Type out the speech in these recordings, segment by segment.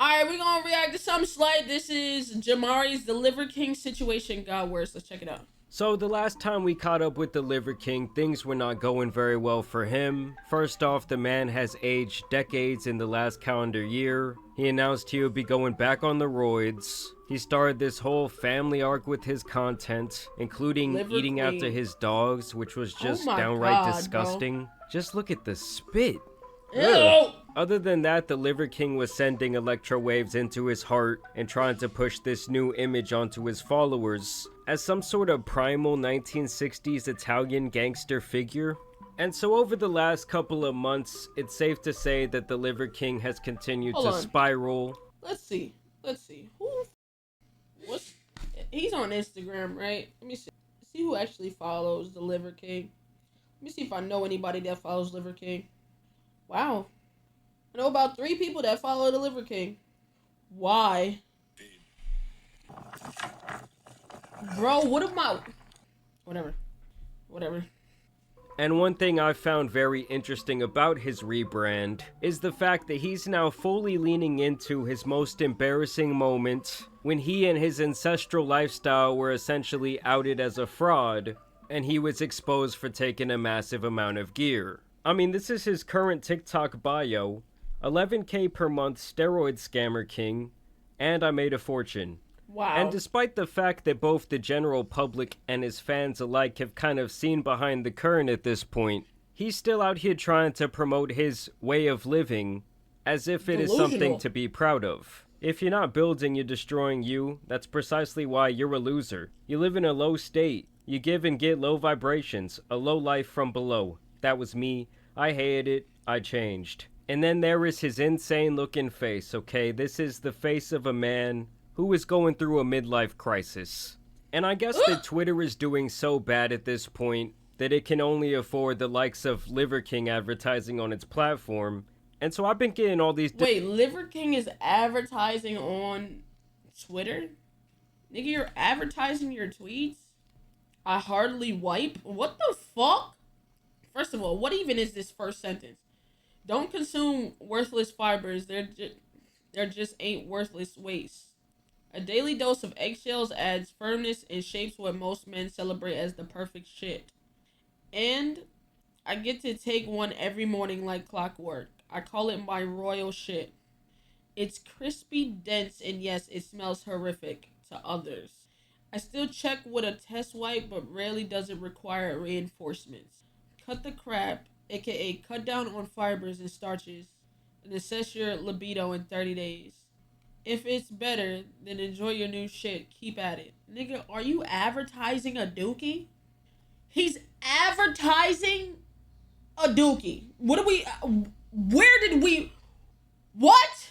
Alright, we're gonna react to something slight. This is Jamari's The Liver King situation got worse. Let's check it out. So the last time we caught up with the Liver King, things were not going very well for him. First off, the man has aged decades in the last calendar year. He announced he would be going back on the roids. He started this whole family arc with his content, including Liver eating Queen. after his dogs, which was just my downright God, disgusting. Just look at the spit. Ew. Ugh. Other than that, the Liver King was sending electro waves into his heart and trying to push this new image onto his followers as some sort of primal 1960s Italian gangster figure. And so over the last couple of months, it's safe to say that the Liver King has continued Hold to on. spiral. Let's see. What's he's on Instagram, right? Let me see who actually follows the Liver King. Let me see if I know anybody that follows Liver King. Wow. I know about 3 people that follow the Liver King. Why? Bro, what am I... Whatever. And one thing I found very interesting about his rebrand is the fact that he's now fully leaning into his most embarrassing moment when he and his ancestral lifestyle were essentially outed as a fraud, and he was exposed for taking a massive amount of gear. I mean, this is his current TikTok bio. 11K per month steroid scammer king, and I made a fortune. Wow. And despite the fact that both the general public and his fans alike have kind of seen behind the curtain at this point, he's still out here trying to promote his way of living as if it is something Delusional. to be proud of. If you're not building, you're destroying you. That's precisely why you're a loser. You live in a low state. You give and get low vibrations, a low life from below. That was me. I hated it. I changed. And then there is his insane looking face, okay? This is the face of a man who is going through a midlife crisis. And I guess that Twitter is doing so bad at this point that it can only afford the likes of Liver King advertising on its platform. And so I've been getting all these... Wait, Liver King is advertising on Twitter? Nigga, you're advertising your tweets? I hardly wipe? What the fuck? First of all, what even is this first sentence? Don't consume worthless fibers. They're just ain't worthless waste. A daily dose of eggshells adds firmness and shapes what most men celebrate as the perfect shit. And I get to take one every morning like clockwork. I call it my royal shit. It's crispy, dense, and yes, it smells horrific to others. I still check with a test wipe, but rarely does it require reinforcements. Cut the crap, aka cut down on fibers and starches, and assess your libido in 30 days. If it's better, then enjoy your new shit. Keep at it. Nigga, are you advertising a dookie? He's advertising a dookie. What?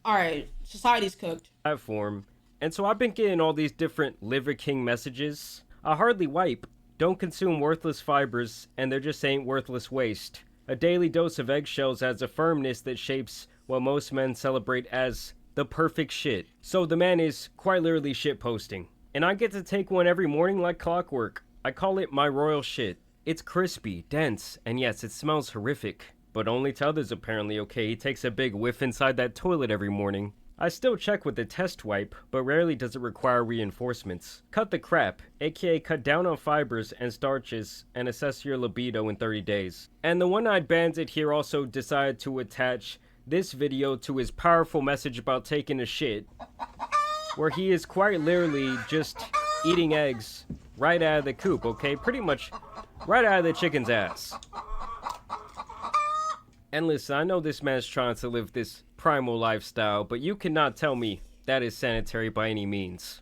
Alright, society's cooked. Platform. And so I've been getting all these different Liver King messages. I hardly wipe. Don't consume worthless fibers, and they're just ain't worthless waste. A daily dose of eggshells adds a firmness that shapes what most men celebrate as the perfect shit. So the man is quite literally shit posting. And I get to take one every morning like clockwork. I call it my royal shit. It's crispy, dense, and yes, it smells horrific. But only to others apparently, okay? He takes a big whiff inside that toilet every morning. I still check with the test wipe, but rarely does it require reinforcements. Cut the crap, aka cut down on fibers and starches, and assess your libido in 30 days. And the one-eyed bandit here also decided to attach this video to his powerful message about taking a shit, where he is quite literally just eating eggs right out of the coop, okay? Pretty much right out of the chicken's ass. And listen, I know this man's trying to live this primal lifestyle, but you cannot tell me that is sanitary by any means.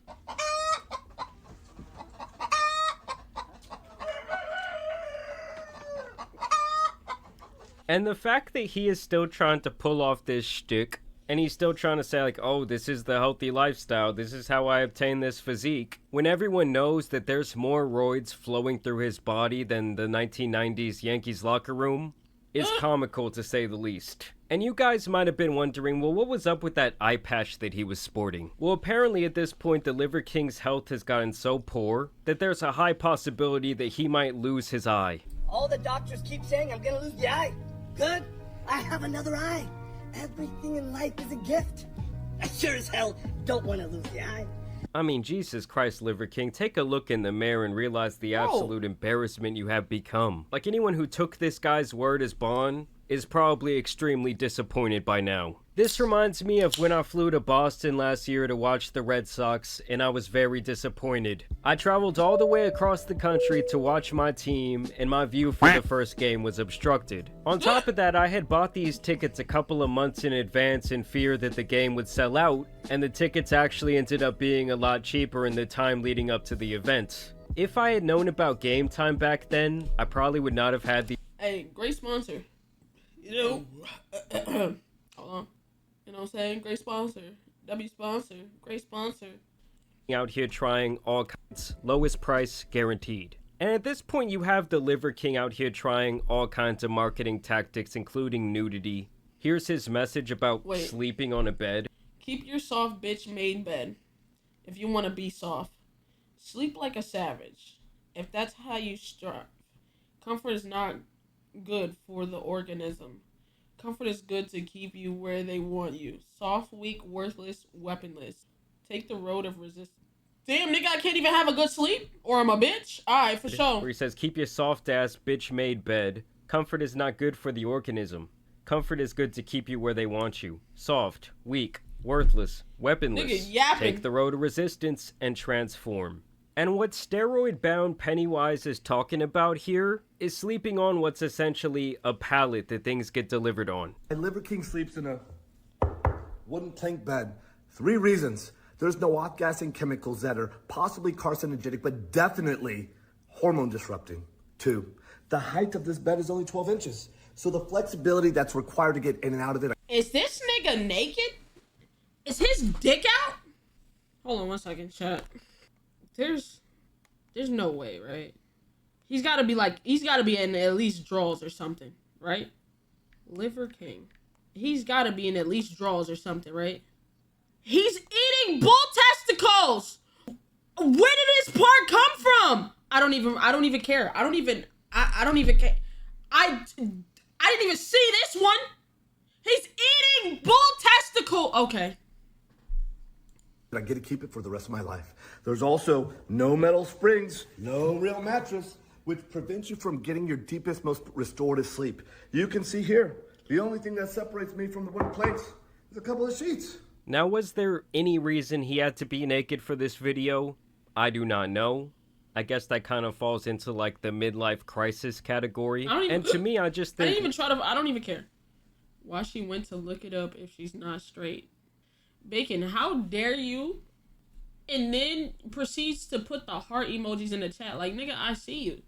And the fact that he is still trying to pull off this shtick, and he's still trying to say like, oh, this is the healthy lifestyle, this is how I obtain this physique, when everyone knows that there's more roids flowing through his body than the 1990s Yankees locker room, is comical to say the least. And you guys might have been wondering, well, what was up with that eye patch that he was sporting? Well, apparently at this point, the Liver King's health has gotten so poor that there's a high possibility that he might lose his eye. All the doctors keep saying I'm gonna lose the eye. Good, I have another eye. Everything in life is a gift. I sure as hell don't want to lose the eye. I mean, Jesus Christ, Liver King, take a look in the mirror and realize the absolute embarrassment you have become. Like, anyone who took this guy's word as bond is probably extremely disappointed by now. This reminds me of when I flew to Boston last year to watch the Red Sox, and I was very disappointed. I traveled all the way across the country to watch my team, and my view for the first game was obstructed. On top of that, I had bought these tickets a couple of months in advance in fear that the game would sell out, and the tickets actually ended up being a lot cheaper in the time leading up to the event. If I had known about game time back then, I probably would not have had the— Hey, great sponsor. You know, hold on. You know what I'm saying? Great sponsor. W sponsor. Great sponsor. out here trying all kinds, lowest price guaranteed. And at this point you have the Liver King out here trying all kinds of marketing tactics, including nudity. Here's his message about sleeping on a bed. Keep your soft bitch made bed if you want to be soft. Sleep like a savage if that's how you strive. Comfort is not good for the organism. Comfort is good to keep you where they want you. Soft, weak, worthless, weaponless. Take the road of resistance. Damn, nigga, I can't even have a good sleep? Or I'm a bitch? Alright, for sure. Where he says, keep your soft-ass, bitch-made bed. Comfort is not good for the organism. Comfort is good to keep you where they want you. Soft, weak, worthless, weaponless. Nigga, yapping. Take the road of resistance and transform. And what steroid-bound Pennywise is talking about here is sleeping on what's essentially a pallet that things get delivered on. And Liver King sleeps in a wooden plank bed. 3 reasons. There's no off-gassing chemicals that are possibly carcinogenic, but definitely hormone disrupting. 2, the height of this bed is only 12 inches. So the flexibility that's required to get in and out of it. Is this nigga naked? Is his dick out? Hold on one second, chat. There's no way, right? He's gotta be in at least draws or something, right? Liver King. He's gotta be in at least draws or something, right? He's eating bull testicles! Where did this part come from? I don't even care. I don't even care. I didn't even see this one. He's eating bull testicle. Okay. I get to keep it for the rest of my life. There's also no metal springs, no real mattress, which prevents you from getting your deepest, most restorative sleep. You can see here, the only thing that separates me from the wooden planks is a couple of sheets. Now, was there any reason he had to be naked for this video? I do not know. I guess that kind of falls into like the midlife crisis category. And to me, I just think... I don't even care. Why she went to look it up if she's not straight. Bacon, how dare you? And then proceeds to put the heart emojis in the chat. Like, nigga, I see you.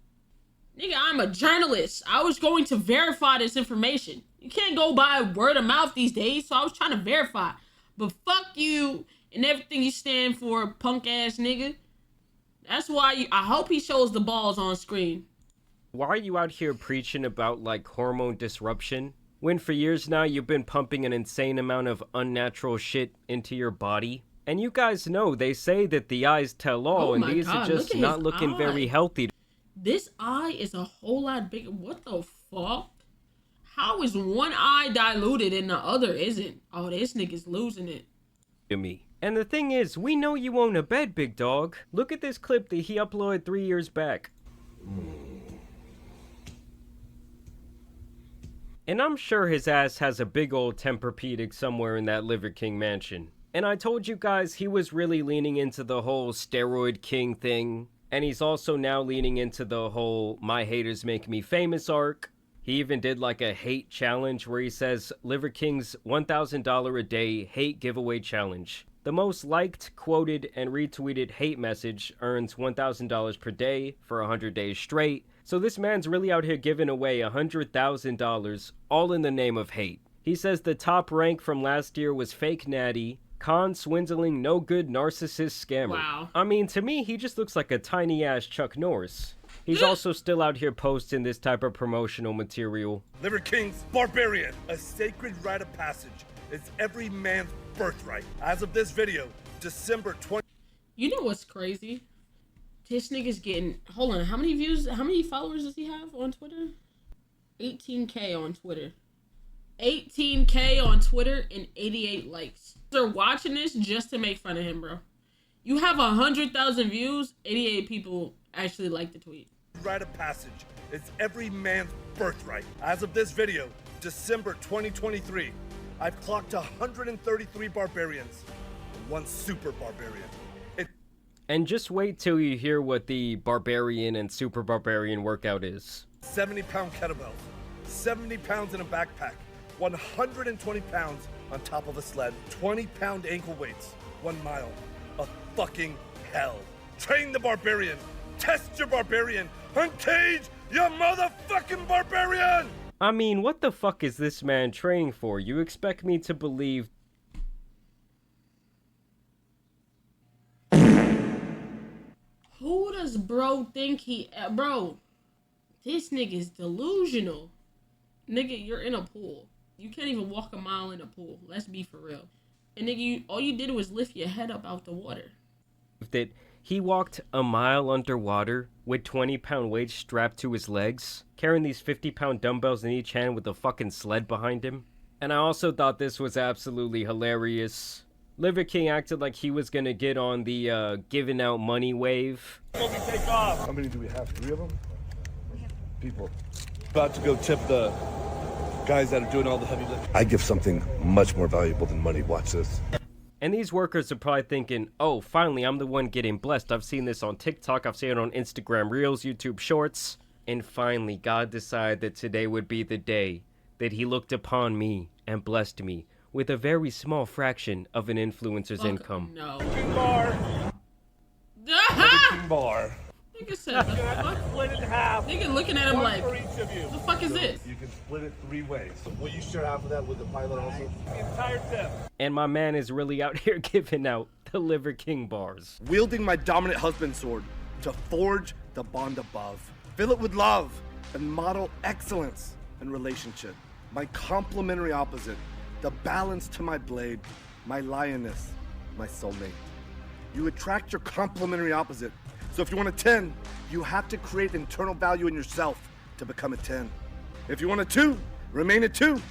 Nigga, I'm a journalist. I was going to verify this information. You can't go by word of mouth these days, so I was trying to verify. But fuck you and everything you stand for, punk ass nigga. That's why I hope he shows the balls on screen. Why are you out here preaching about like hormone disruption when for years now you've been pumping an insane amount of unnatural shit into your body? And you guys know they say that the eyes tell all, and these are just not looking very healthy. This eye is a whole lot bigger. What the fuck? How is one eye diluted and the other isn't? Oh, this nigga's losing it. To me. And the thing is, we know you own a bed, big dog. Look at this clip that he uploaded 3 years back. And I'm sure his ass has a big old Tempur-Pedic somewhere in that Liver King mansion. And I told you guys he was really leaning into the whole Steroid King thing. And he's also now leaning into the whole My Haters Make Me Famous arc. He even did like a hate challenge where he says Liver King's $1,000 a day hate giveaway challenge. The most liked, quoted, and retweeted hate message earns $1,000 per day for 100 days straight. So this man's really out here giving away $100,000 all in the name of hate. He says the top rank from last year was Fake Natty, con swindling no good narcissist scammer. Wow. I mean, to me, he just looks like a tiny ass Chuck Norris. He's also still out here posting this type of promotional material. Liver King's Barbarian, a sacred rite of passage. It's every man's birthright. As of this video, December 20. You know what's crazy? This nigga's getting... Hold on, how many views, how many followers does he have on Twitter? 18K on Twitter. 18K on Twitter and 88 likes. They're watching this just to make fun of him, bro. You have 100,000 views, 88 people actually like the tweet. Rite of passage is every man's birthright. As of this video, December 2023, I've clocked 133 barbarians and 1 super barbarian. And just wait till you hear what the barbarian and super barbarian workout is. 70-pound kettlebells, 70 pounds in a backpack, 120 pounds on top of a sled, 20-pound ankle weights, 1 mile. A fucking hell. Train the barbarian. Test your barbarian. Uncage your motherfucking barbarian! I mean, what the fuck is this man training for? You expect me to believe... Who does bro think he... Bro, this nigga's delusional. Nigga, you're in a pool. You can't even walk a mile in a pool. Let's be for real. And nigga, all you did was lift your head up out the water. that he walked a mile underwater with 20-pound weights strapped to his legs, carrying these 50-pound dumbbells in each hand with a fucking sled behind him. And I also thought this was absolutely hilarious. Liver King acted like he was gonna get on the giving out money wave. Take off. How many do we have? 3 of them? People. About to go tip the guys that are doing all the heavy lifting. I give something much more valuable than money. Watch this. And these workers are probably thinking, oh, finally, I'm the one getting blessed. I've seen this on TikTok, I've seen it on Instagram Reels, YouTube Shorts. And finally, God decided that today would be the day that he looked upon me and blessed me with a very small fraction of an influencer's income. No. Bar. Aha! Bar. Nigga said, what the fuck? Split it in half. Nigga looking at him One like, for each of you. what the fuck is this? You can split it 3 ways. Will you share half of that with the pilot also? The entire tip. And my man is really out here giving out the Liver King bars. Wielding my dominant husband sword to forge the bond above. Fill it with love and model excellence in relationship. My complementary opposite, the balance to my blade, my lioness, my soulmate. You attract your complementary opposite. So if you want a 10, you have to create internal value in yourself to become a 10. If you want a 2, remain a 2.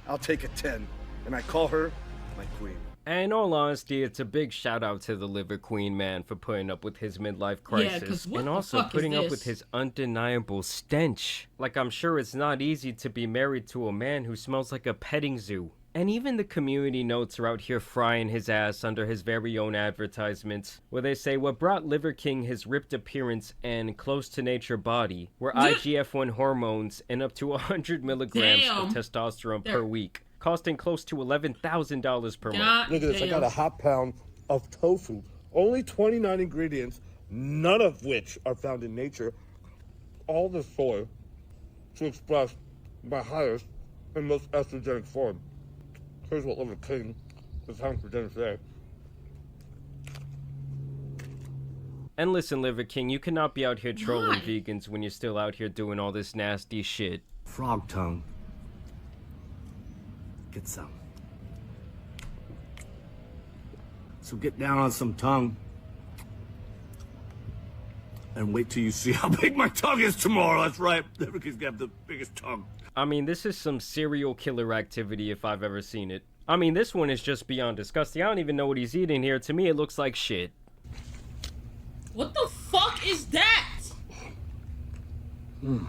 I'll take a 10, and I call her my queen. And in all honesty, it's a big shout out to the Liver Queen man for putting up with his midlife crisis. 'cause what and the also fuck is putting up this? with his undeniable stench. Like, I'm sure it's not easy to be married to a man who smells like a petting zoo. And even the community notes are out here frying his ass under his very own advertisements, where they say what brought Liver King his ripped appearance and close-to-nature body were IGF-1 hormones and up to 100 milligrams Damn. of testosterone per week, costing close to $11,000 per month. God Look at this. I got damn. a half pound of tofu. Only 29 ingredients, none of which are found in nature. All the soy to express my highest and most estrogenic form. Here's what Liver King is having for dinner today. And listen, Liver King, you cannot be out here trolling vegans when you're still out here doing all this nasty shit. Frog tongue. Get some. So get down on some tongue. And wait till you see how big my tongue is tomorrow. That's right. Liver King's got the biggest tongue. I mean, this is some serial killer activity if I've ever seen it. I mean, this one is just beyond disgusting. I don't even know what he's eating here. To me, it looks like shit. What the fuck is that? Primal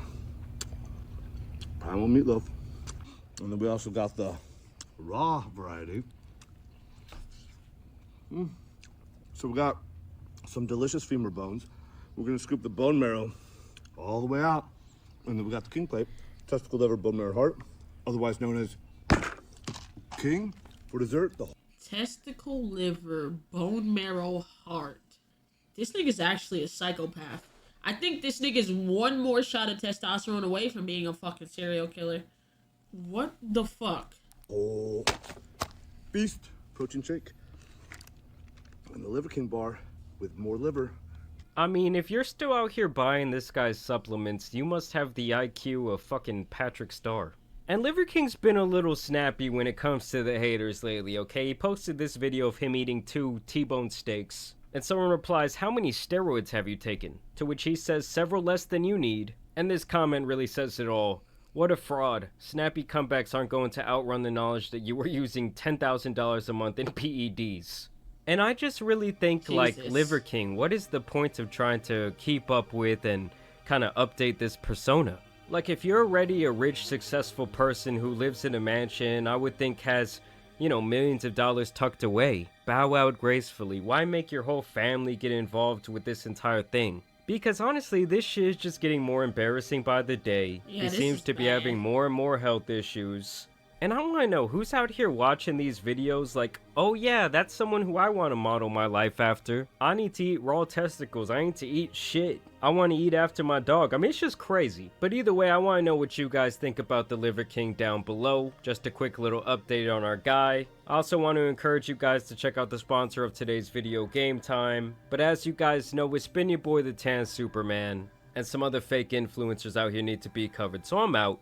meatloaf. And then we also got the raw variety. So we got some delicious femur bones. We're gonna scoop the bone marrow all the way out. And then we got the king plate, testicle, liver, bone marrow, heart, otherwise known as king. For dessert, the Testicle, liver, bone marrow, heart. This nigga's actually a psychopath. I think this nigga's one more shot of testosterone away from being a fucking serial killer. What the fuck? whole beast protein shake. And the Liver King bar with more liver. I mean, if you're still out here buying this guy's supplements, you must have the IQ of fucking Patrick Star. And Liver King's been a little snappy when it comes to the haters lately, okay? He posted this video of him eating 2 T-bone steaks. And someone replies, "How many steroids have you taken?" To which he says, "Several less than you need." And this comment really says it all. What a fraud. Snappy comebacks aren't going to outrun the knowledge that you were using $10,000 a month in PEDs. And I just really think, like, Liver King, what is the point of trying to keep up with and kind of update this persona? Like, if you're already a rich, successful person who lives in a mansion, I would think has, you know, millions of dollars tucked away, bow out gracefully. Why make your whole family get involved with this entire thing? Because honestly, this shit is just getting more embarrassing by the day. He seems to be having more and more health issues. And I want to know, who's out here watching these videos like, oh yeah, that's someone who I want to model my life after. I need to eat raw testicles. I need to eat shit. I want to eat after my dog. I mean, it's just crazy. But either way, I want to know what you guys think about the Liver King down below. Just a quick little update on our guy. I also want to encourage you guys to check out the sponsor of today's video, Game Time. But as you guys know, it's been your boy, the Tan Superman. And some other fake influencers out here need to be covered. So I'm out.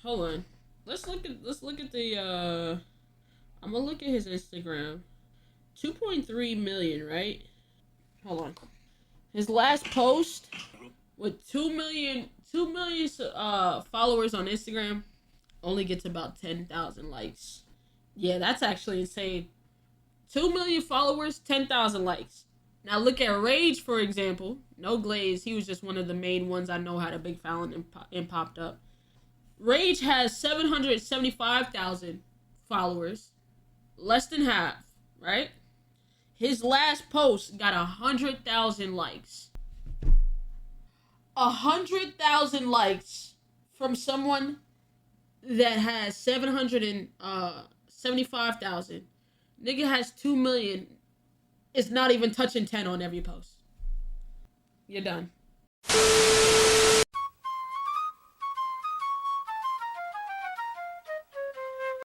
Hold on. Let's look at the I'm gonna look at his Instagram. 2.3 million, right? Hold on. His last post with 2 million followers on Instagram only gets about 10,000 likes. Yeah, that's actually insane. 2 million followers, 10,000 likes. Now look at Rage, for example. No Glaze, he was just one of the main ones I know had a big following and popped up. Rage has 775,000 followers, less than half, right? His last post got 100,000 likes. 100,000 likes from someone that has 775,000. Nigga has 2 million. It's not even touching 10 on every post. You're done.